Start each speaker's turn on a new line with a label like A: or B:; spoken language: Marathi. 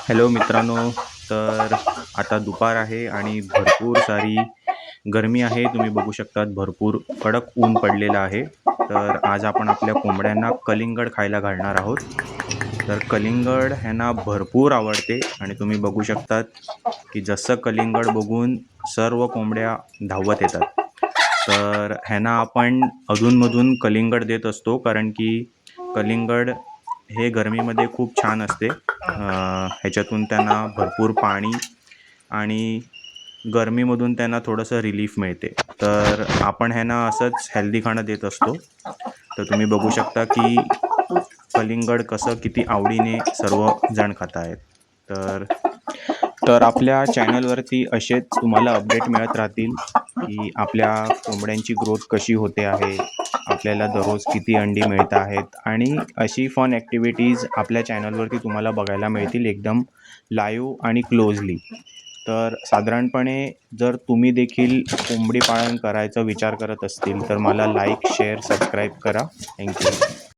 A: हॅलो मित्रांनो. तर आता दुपार आहे आणि भरपूर सारी गरमी आहे. तुम्ही बघू शकतात भरपूर कडक ऊन पडलेलं आहे. तर आज आपण आपल्या कोंबड्यांना कलिंगड खायला घालणार आहोत. तर कलिंगड ह्यांना भरपूर आवडते आणि तुम्ही बघू शकतात की जसं कलिंगड बघून सर्व कोंबड्या धावत येतात. तर ह्यांना आपण अधूनमधून कलिंगड देत असतो, कारण की कलिंगड हे गरमीमध्ये खूप छान असते. ह्याच्यातून त्यांना भरपूर पाणी आणि गरमीमधून त्यांना थोडंसं रिलीफ मिळते. तर आपण ह्यांना असंच हेल्दी खाणं देत असतो. तर तुम्ही बघू शकता की कलिंगड कसं किती आवडीने सर्वजण खात आहेत. तर तर आपल्या चॅनलवरती असेच तुम्हाला अपडेट मिळत राहतील की आपल्या कोंबड्यांची ग्रोथ कशी होते आहे, आपल्याला दररोज किती अंडी मिळत आहेत, आणि अशी फन ॲक्टिव्हिटीज आपल्या चॅनलवरती तुम्हाला बघायला मिळतील एकदम लाईव्ह आणि क्लोजली. तर साधारणपणे जर तुम्ही देखील कोंबडी पालन करायचा विचार करत असतील तर मला लाईक, शेअर, सबस्क्राईब करा. थँक्यू.